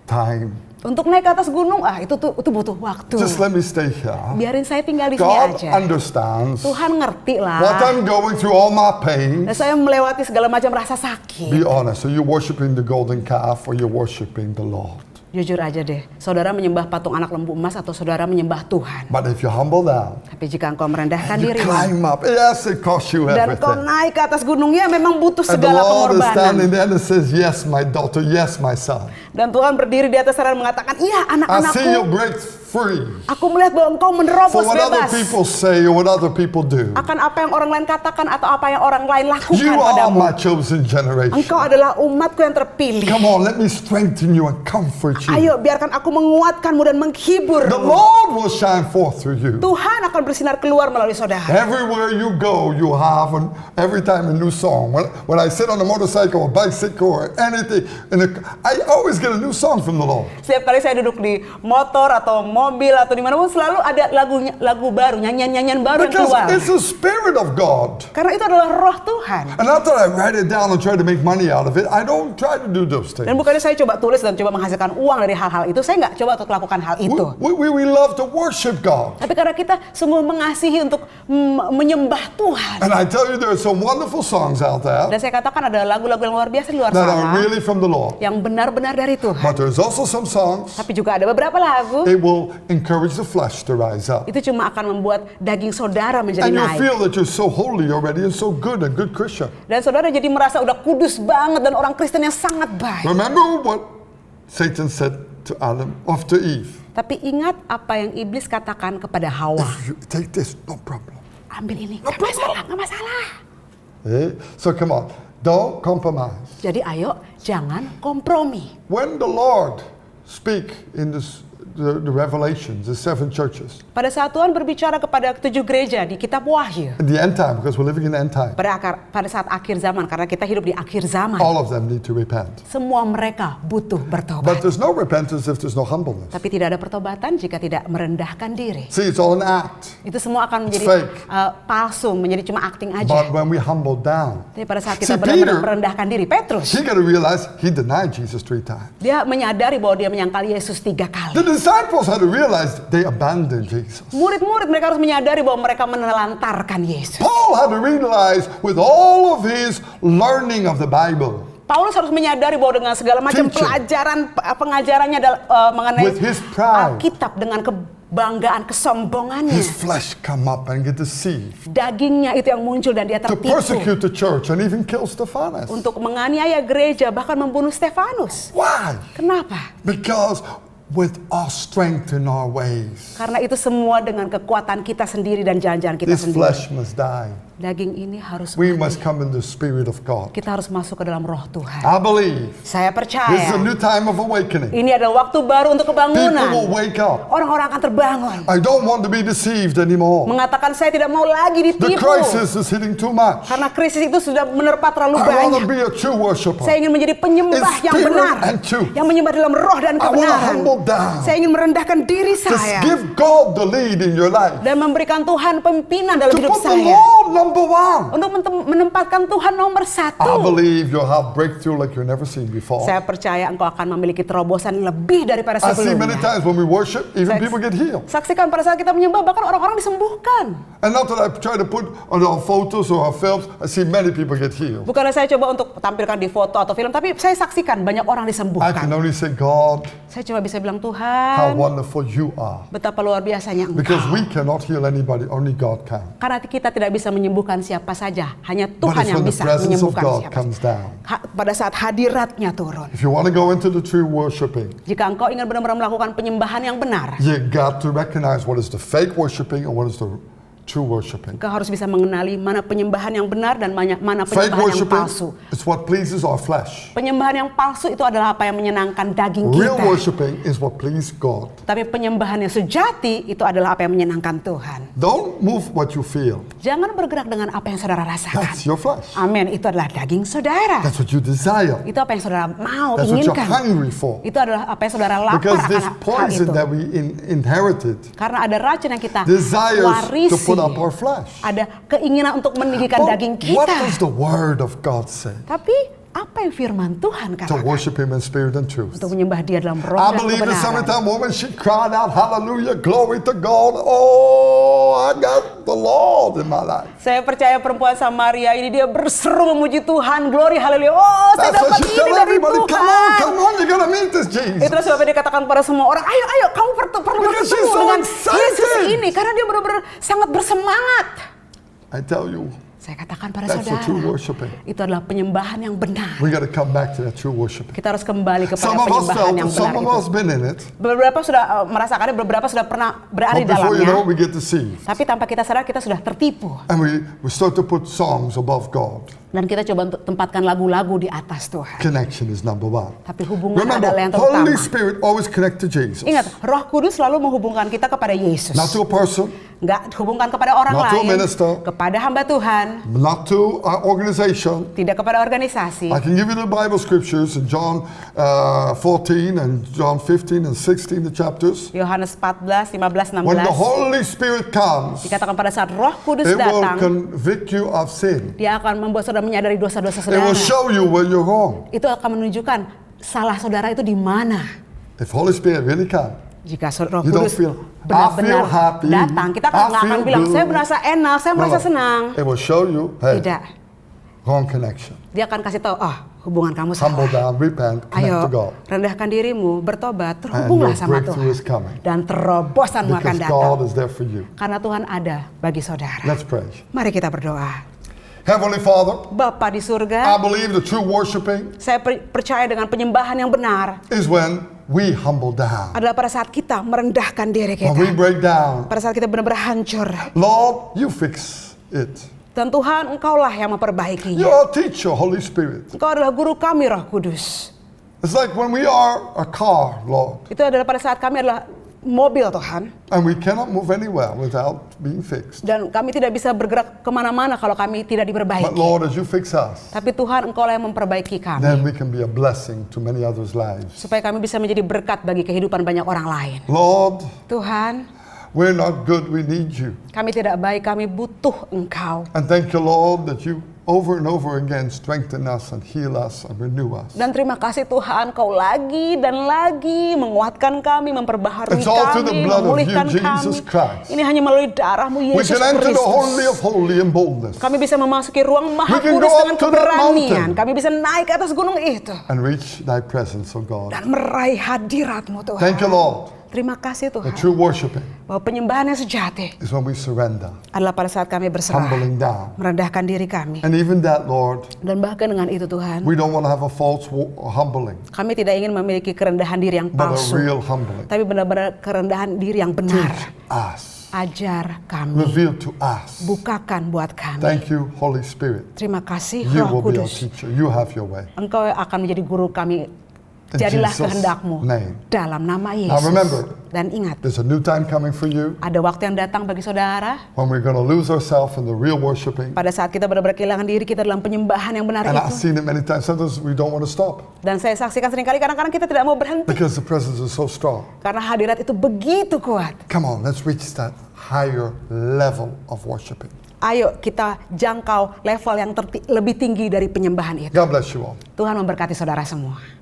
Speaker 1: time.
Speaker 2: Untuk naik ke atas gunung, itu butuh waktu.
Speaker 1: Just let me stay here.
Speaker 2: Biarin saya tinggal di sini
Speaker 1: God
Speaker 2: aja.
Speaker 1: understands
Speaker 2: Tuhan ngerti lah.
Speaker 1: what I'm going through, all my pain.
Speaker 2: Dan saya melewati segala macam rasa sakit.
Speaker 1: Be honest. Are you worshiping the golden calf or you're worshiping the Lord?
Speaker 2: Jujur aja deh, saudara menyembah patung anak lembu emas atau saudara menyembah Tuhan.
Speaker 1: But if you humble down,
Speaker 2: Tapi jika engkau merendahkan
Speaker 1: you
Speaker 2: diri
Speaker 1: climb up. Yes, it costs you
Speaker 2: dan kau
Speaker 1: everything.
Speaker 2: naik ke atas gunungnya memang butuh
Speaker 1: And the
Speaker 2: segala
Speaker 1: Lord is standing
Speaker 2: pengorbanan.
Speaker 1: there and says, "Yes, my daughter. Yes, my son.
Speaker 2: Dan Tuhan berdiri di atas sana dan mengatakan, iya
Speaker 1: I see you
Speaker 2: anak-anakku,
Speaker 1: break free
Speaker 2: aku melihat bahwa engkau
Speaker 1: for
Speaker 2: menerobos
Speaker 1: what other
Speaker 2: bebas
Speaker 1: people say or what other people do.
Speaker 2: akan apa yang orang lain katakan atau apa yang orang lain lakukan
Speaker 1: You are
Speaker 2: padamu.
Speaker 1: my chosen generation.
Speaker 2: Engkau adalah umatku yang terpilih.
Speaker 1: Come on, let me strengthen you and comfort you.
Speaker 2: Ayo biarkan aku menguatkanmu dan
Speaker 1: The
Speaker 2: menghiburmu.
Speaker 1: Lord will shine forth through you.
Speaker 2: Tuhan akan bersinar keluar melalui saudara.
Speaker 1: Everywhere you go, you have every time a new song. When I sit on a motorcycle or bicycle or anything, I always get a new song from the Lord.
Speaker 2: Setiap kali saya duduk di motor atau mobil atau dimanapun selalu ada lagu baru, nyanyian baru yang
Speaker 1: Because
Speaker 2: keluar.
Speaker 1: it's the Spirit of God.
Speaker 2: Karena itu adalah roh Tuhan.
Speaker 1: And not that I write it down and try to make money out of it. I don't try to do those things.
Speaker 2: Dan bukannya saya coba tulis dan coba menghasilkan uang dari hal-hal itu, saya nggak coba untuk melakukan hal itu.
Speaker 1: We love to worship God.
Speaker 2: Tapi karena kita semua mengasihi untuk menyembah Tuhan.
Speaker 1: And I tell you, there are some wonderful songs out there
Speaker 2: Dan saya katakan ada lagu-lagu yang luar biasa di luar
Speaker 1: that are
Speaker 2: sana
Speaker 1: really from the Lord.
Speaker 2: yang benar-benar dari Tuhan.
Speaker 1: But there's also some songs,
Speaker 2: Tapi juga ada beberapa lagu
Speaker 1: it will encourage the flesh to rise up.
Speaker 2: itu cuma akan membuat daging saudara menjadi
Speaker 1: And you
Speaker 2: naik.
Speaker 1: feel that you're so holy already and so good, a good Christian.
Speaker 2: Dan saudara jadi merasa udah kudus banget dan orang Kristen yang sangat baik.
Speaker 1: Remember what Satan said to Adam, or to Eve?
Speaker 2: Tapi ingat apa yang iblis katakan kepada Hawa.
Speaker 1: If you take this, no problem.
Speaker 2: Ambil ini, nggak masalah, nggak masalah.
Speaker 1: So come on, don't compromise.
Speaker 2: Jadi ayo jangan kompromi.
Speaker 1: When the Lord speak in the Revelations, the 7 churches,
Speaker 2: Pada saat Tuhan berbicara kepada 7 gereja di kitab Wahyu.
Speaker 1: in the end time, because we're living in the end time,
Speaker 2: Pada saat akhir zaman, karena kita hidup di akhir zaman.
Speaker 1: all of them need to repent.
Speaker 2: Semua mereka butuh
Speaker 1: But
Speaker 2: bertobat.
Speaker 1: there's no repentance if there's no humbleness.
Speaker 2: Tapi tidak ada pertobatan jika tidak merendahkan diri.
Speaker 1: See, it's all an act.
Speaker 2: Itu semua akan menjadi
Speaker 1: fake.
Speaker 2: palsu, menjadi cuma acting aja.
Speaker 1: But when we humble down,
Speaker 2: Tapi pada saat
Speaker 1: See,
Speaker 2: kita benar-benar
Speaker 1: Peter-
Speaker 2: merendahkan diri, Petrus,
Speaker 1: he got to realize he denied Jesus 3 times.
Speaker 2: dia menyadari bahwa dia menyangkal Yesus 3 kali.
Speaker 1: The disciples had to realize they abandoned Jesus.
Speaker 2: Murid-murid mereka harus menyadari bahwa mereka menelantarkan Yesus.
Speaker 1: Paul had to realize with all of his learning of the Bible,
Speaker 2: Paulus harus menyadari bahwa dengan segala macam
Speaker 1: Teaching.
Speaker 2: pengajarannya mengenai
Speaker 1: With his pride.
Speaker 2: Alkitab, dengan kebanggaan, kesombongannya,
Speaker 1: his flesh come up and get deceived
Speaker 2: dagingnya itu yang muncul dan dia
Speaker 1: to
Speaker 2: tertipu
Speaker 1: persecute the church and even kill Stephanus.
Speaker 2: untuk menganiaya gereja, bahkan membunuh Stefanus.
Speaker 1: Why?
Speaker 2: Kenapa?
Speaker 1: Because with our strength in our ways,
Speaker 2: Karena itu semua dengan kekuatan kita sendiri dan jalan-jalan kita
Speaker 1: this
Speaker 2: sendiri.
Speaker 1: flesh must die.
Speaker 2: Daging ini harus
Speaker 1: We
Speaker 2: mati.
Speaker 1: must come in the Spirit of God.
Speaker 2: Kita harus masuk ke dalam roh Tuhan.
Speaker 1: I believe
Speaker 2: Saya
Speaker 1: this is a
Speaker 2: percaya
Speaker 1: new time of awakening.
Speaker 2: ini adalah waktu baru untuk
Speaker 1: People will
Speaker 2: kebangunan.
Speaker 1: wake up.
Speaker 2: Orang-orang akan terbangun.
Speaker 1: I don't want to be deceived anymore.
Speaker 2: Mengatakan saya tidak mau lagi
Speaker 1: The
Speaker 2: ditipu.
Speaker 1: crisis is hitting too much.
Speaker 2: Karena krisis itu sudah menerpa terlalu
Speaker 1: I want to
Speaker 2: banyak.
Speaker 1: be a true worshiper.
Speaker 2: Saya ingin menjadi penyembah
Speaker 1: In
Speaker 2: yang
Speaker 1: spirit
Speaker 2: benar.
Speaker 1: and truth.
Speaker 2: Yang menyembah dalam roh dan
Speaker 1: I want to
Speaker 2: kebenaran.
Speaker 1: humble down.
Speaker 2: Saya ingin merendahkan diri
Speaker 1: Just
Speaker 2: saya.
Speaker 1: give God the lead in your life.
Speaker 2: Dan memberikan Tuhan pimpinan dalam
Speaker 1: To
Speaker 2: hidup
Speaker 1: put the
Speaker 2: saya.
Speaker 1: Lord number one.
Speaker 2: Untuk menempatkan Tuhan nomor
Speaker 1: I
Speaker 2: 1.
Speaker 1: believe you'll have breakthrough like you've never seen before.
Speaker 2: Saya percaya engkau akan memiliki terobosan lebih daripada
Speaker 1: I see many
Speaker 2: sebelumnya.
Speaker 1: times when we worship, even
Speaker 2: Saya-
Speaker 1: people get healed.
Speaker 2: Saksikan pada saat kita menyembah, bahkan orang-orang disembuhkan.
Speaker 1: And not that I try to put on our photos or our films, I see many people get healed.
Speaker 2: Bukanlah saya coba untuk tampilkan di foto atau film, tapi saya saksikan banyak orang
Speaker 1: I can
Speaker 2: disembuhkan.
Speaker 1: only say, God,
Speaker 2: Saya cuma bisa bilang,
Speaker 1: how
Speaker 2: Tuhan,
Speaker 1: wonderful you are.
Speaker 2: betapa luar biasanya
Speaker 1: Because
Speaker 2: engkau.
Speaker 1: we cannot heal anybody, only God can.
Speaker 2: Karena kita tidak bisa menyembuhkan siapa saja, hanya
Speaker 1: But
Speaker 2: Tuhan
Speaker 1: it's
Speaker 2: yang
Speaker 1: when the
Speaker 2: bisa
Speaker 1: presence of
Speaker 2: menyembuhkan
Speaker 1: God
Speaker 2: siapa
Speaker 1: comes
Speaker 2: saja.
Speaker 1: down.
Speaker 2: Pada saat hadiratnya turun.
Speaker 1: If you want to go into the true worshiping,
Speaker 2: Jika engkau ingin benar-benar melakukan penyembahan yang benar,
Speaker 1: you got to recognize what is the fake worshiping and what is the true worshiping.
Speaker 2: engkau harus bisa mengenali mana penyembahan yang benar dan mana
Speaker 1: Fake
Speaker 2: penyembahan yang
Speaker 1: worshiping
Speaker 2: palsu.
Speaker 1: is what pleases our flesh.
Speaker 2: Penyembahan yang palsu itu adalah apa yang menyenangkan daging
Speaker 1: Real
Speaker 2: kita.
Speaker 1: worshiping is what pleases God.
Speaker 2: Tapi penyembahan yang sejati itu adalah apa yang menyenangkan Tuhan.
Speaker 1: Don't move what you feel.
Speaker 2: Jangan bergerak dengan apa yang saudara rasakan.
Speaker 1: That's your flesh.
Speaker 2: Amin. Itu adalah daging saudara.
Speaker 1: That's what you desire.
Speaker 2: Itu apa yang saudara mau,
Speaker 1: That's what you're
Speaker 2: inginkan.
Speaker 1: hungry for.
Speaker 2: Itu adalah apa yang saudara lapar
Speaker 1: Because
Speaker 2: akan
Speaker 1: this
Speaker 2: hal
Speaker 1: poison
Speaker 2: itu.
Speaker 1: that we inherited
Speaker 2: Karena ada racun yang kita
Speaker 1: desires to
Speaker 2: warisi.
Speaker 1: put up our flesh.
Speaker 2: Ada keinginan untuk meninggikan
Speaker 1: But
Speaker 2: daging
Speaker 1: what
Speaker 2: kita.
Speaker 1: does the word of God say?
Speaker 2: Tapi apa yang firman Tuhan
Speaker 1: To
Speaker 2: katakan?
Speaker 1: worship Him in spirit and truth.
Speaker 2: Untuk menyembah Dia dalam roh
Speaker 1: I
Speaker 2: dan
Speaker 1: believe the
Speaker 2: kebenaran.
Speaker 1: Samaritan woman, she cried out, hallelujah, glory to God. Oh, I got the Lord in my life.
Speaker 2: Saya percaya perempuan Samaria ini dia berseru memuji Tuhan, glory haleluya. Oh, saya
Speaker 1: That's
Speaker 2: dapat
Speaker 1: what she
Speaker 2: ini
Speaker 1: tell
Speaker 2: dari
Speaker 1: everybody,
Speaker 2: Tuhan.
Speaker 1: come on, you're gonna meet this Jesus.
Speaker 2: Itulah sebabnya dia katakan pada semua orang, ayo, kamu perlu
Speaker 1: Because
Speaker 2: bertemu
Speaker 1: she's so
Speaker 2: dengan
Speaker 1: excited.
Speaker 2: Yesus ini. Karena dia benar-benar sangat bersemangat.
Speaker 1: I tell you,
Speaker 2: Saya katakan pada
Speaker 1: that's the true
Speaker 2: saudara,
Speaker 1: worshiping.
Speaker 2: itu adalah penyembahan yang benar.
Speaker 1: We got to come back to that true worshiping.
Speaker 2: Kita harus kembali kepada
Speaker 1: Some of us
Speaker 2: penyembahan
Speaker 1: felt
Speaker 2: yang
Speaker 1: it, some
Speaker 2: benar
Speaker 1: of
Speaker 2: itu.
Speaker 1: us been in it.
Speaker 2: Beberapa sudah merasakannya, beberapa sudah pernah berada
Speaker 1: But
Speaker 2: di
Speaker 1: before you know,
Speaker 2: dalamnya.
Speaker 1: we get deceived.
Speaker 2: Tapi tanpa kita sadar kita sudah tertipu.
Speaker 1: And we start to put songs above God.
Speaker 2: Dan kita coba untuk tempatkan lagu-lagu di atas Tuhan.
Speaker 1: Connection is number one.
Speaker 2: Tapi hubungan
Speaker 1: Remember,
Speaker 2: adalah yang terutama.
Speaker 1: Holy Spirit always connect to Jesus.
Speaker 2: Ingat, Roh Kudus selalu menghubungkan kita kepada Yesus.
Speaker 1: Not to a person,
Speaker 2: Nggak hubungkan kepada orang
Speaker 1: Not to a
Speaker 2: lain,
Speaker 1: minister.
Speaker 2: kepada hamba Tuhan,
Speaker 1: not to an organization.
Speaker 2: tidak kepada organisasi.
Speaker 1: I can give you the Bible scriptures in John 14 and John 15 and 16, the chapters.
Speaker 2: Yohanes 14, 15, 16.
Speaker 1: When the Holy Spirit comes,
Speaker 2: Dikatakan pada saat Roh Kudus
Speaker 1: it will
Speaker 2: datang,
Speaker 1: convict you of sin.
Speaker 2: dia akan membuat saudara menyadari dosa-dosa
Speaker 1: It
Speaker 2: saudara.
Speaker 1: will show you where you're wrong.
Speaker 2: Itu akan menunjukkan salah saudara itu di mana.
Speaker 1: If Holy Spirit really come,
Speaker 2: Jika Roh
Speaker 1: you don't
Speaker 2: Kudus
Speaker 1: feel,
Speaker 2: benar-benar
Speaker 1: I feel happy,
Speaker 2: datang, kita
Speaker 1: I
Speaker 2: nggak akan
Speaker 1: feel
Speaker 2: bilang,
Speaker 1: good.
Speaker 2: saya merasa enak, saya merasa senang.
Speaker 1: It will show you, hey,
Speaker 2: Tidak.
Speaker 1: wrong connection.
Speaker 2: Dia akan kasih tahu, hubungan kamu
Speaker 1: Humble
Speaker 2: salah.
Speaker 1: down, repent, connect
Speaker 2: Ayo,
Speaker 1: to God.
Speaker 2: rendahkan dirimu, bertobat,
Speaker 1: And
Speaker 2: terhubunglah
Speaker 1: your
Speaker 2: sama
Speaker 1: breakthrough is
Speaker 2: Tuhan.
Speaker 1: coming.
Speaker 2: Dan terobosanmu akan
Speaker 1: Because
Speaker 2: datang.
Speaker 1: God is there for you.
Speaker 2: Karena Tuhan ada bagi saudara.
Speaker 1: Let's pray.
Speaker 2: Mari kita berdoa.
Speaker 1: Heavenly Father,
Speaker 2: Bapa di
Speaker 1: I
Speaker 2: surga,
Speaker 1: believe the true worshiping
Speaker 2: saya percaya dengan penyembahan yang benar
Speaker 1: is when we humble down.
Speaker 2: adalah pada saat kita merendahkan diri
Speaker 1: When we
Speaker 2: kita.
Speaker 1: break down.
Speaker 2: Pada saat kita benar-benar hancur.
Speaker 1: Lord, you fix it.
Speaker 2: Dan Tuhan, Engkaulah yang
Speaker 1: You're
Speaker 2: memperbaikinya.
Speaker 1: our teacher, Holy Spirit.
Speaker 2: Engkau adalah guru kami, Roh Kudus.
Speaker 1: It's like when we are a car, Lord,
Speaker 2: Itu adalah pada saat kami adalah mobil, Tuhan.
Speaker 1: and we cannot move anywhere without being fixed.
Speaker 2: Dan kami tidak bisa bergerak kemana-mana kalau kami tidak
Speaker 1: But
Speaker 2: diperbaiki.
Speaker 1: Lord, as you fix us,
Speaker 2: Tapi Tuhan, Engkaulah yang memperbaiki kami.
Speaker 1: then we can be a blessing to many others' lives.
Speaker 2: Supaya kami bisa menjadi berkat bagi kehidupan banyak orang lain.
Speaker 1: Lord,
Speaker 2: Tuhan,
Speaker 1: we're not good, we need you.
Speaker 2: kami tidak baik, kami butuh Engkau.
Speaker 1: And thank you, Lord, that you over and over again strengthen us and heal us and renew us.
Speaker 2: Dan terima kasih Tuhan, Kau lagi dan lagi menguatkan kami, memperbaharui
Speaker 1: It's all through the
Speaker 2: kami,
Speaker 1: blood of you,
Speaker 2: memulihkan
Speaker 1: Jesus
Speaker 2: kami.
Speaker 1: Christ.
Speaker 2: Ini hanya melalui darah-Mu
Speaker 1: We
Speaker 2: Yesus
Speaker 1: can enter the Holy
Speaker 2: Kristus.
Speaker 1: of Holy in boldness
Speaker 2: Kami bisa memasuki ruang Maha
Speaker 1: We can
Speaker 2: Kudus
Speaker 1: go up
Speaker 2: dengan
Speaker 1: to that
Speaker 2: keberanian.
Speaker 1: mountain.
Speaker 2: Kami bisa naik ke atas gunung itu
Speaker 1: and reach thy presence, O God.
Speaker 2: dan meraih hadirat-Mu Tuhan.
Speaker 1: Thank you, Lord.
Speaker 2: Terima kasih
Speaker 1: The
Speaker 2: Tuhan.
Speaker 1: true worshiping
Speaker 2: Bahwa penyembahan yang sejati
Speaker 1: is when we surrender,
Speaker 2: adalah pada saat kami berserah,
Speaker 1: humbling down.
Speaker 2: merendahkan diri kami.
Speaker 1: And even that, Lord,
Speaker 2: Dan bahkan dengan itu Tuhan,
Speaker 1: we don't want to have a false humbling,
Speaker 2: kami tidak ingin memiliki kerendahan diri yang
Speaker 1: but a
Speaker 2: palsu.
Speaker 1: real humbling.
Speaker 2: Tapi benar-benar kerendahan diri yang benar.
Speaker 1: Us.
Speaker 2: Ajar kami,
Speaker 1: Reveal to us.
Speaker 2: bukakan buat kami.
Speaker 1: Thank you, Holy Spirit.
Speaker 2: Terima kasih
Speaker 1: You
Speaker 2: Roh
Speaker 1: will be our
Speaker 2: Kudus.
Speaker 1: teacher. You have your way.
Speaker 2: Engkau akan menjadi guru kami.
Speaker 1: In
Speaker 2: Jadilah
Speaker 1: Jesus'
Speaker 2: kehendak-Mu
Speaker 1: name.
Speaker 2: dalam nama
Speaker 1: Now
Speaker 2: Yesus.
Speaker 1: remember,
Speaker 2: Dan ingat,
Speaker 1: there's a new time coming for you
Speaker 2: ada waktu yang datang bagi saudara
Speaker 1: when we're going to lose ourselves in the real worshiping.
Speaker 2: pada saat kita benar-benar kehilangan diri kita dalam penyembahan yang benar
Speaker 1: And I've
Speaker 2: itu.
Speaker 1: seen it many times. Sometimes we don't want to stop
Speaker 2: Dan saya saksikan seringkali kadang-kadang kita tidak mau berhenti
Speaker 1: because the presence is so strong.
Speaker 2: karena hadirat itu begitu kuat.
Speaker 1: Come on, let's reach that higher level of worshiping.
Speaker 2: Ayo kita jangkau level yang lebih tinggi dari penyembahan itu.
Speaker 1: God bless you all.
Speaker 2: Tuhan memberkati saudara semua.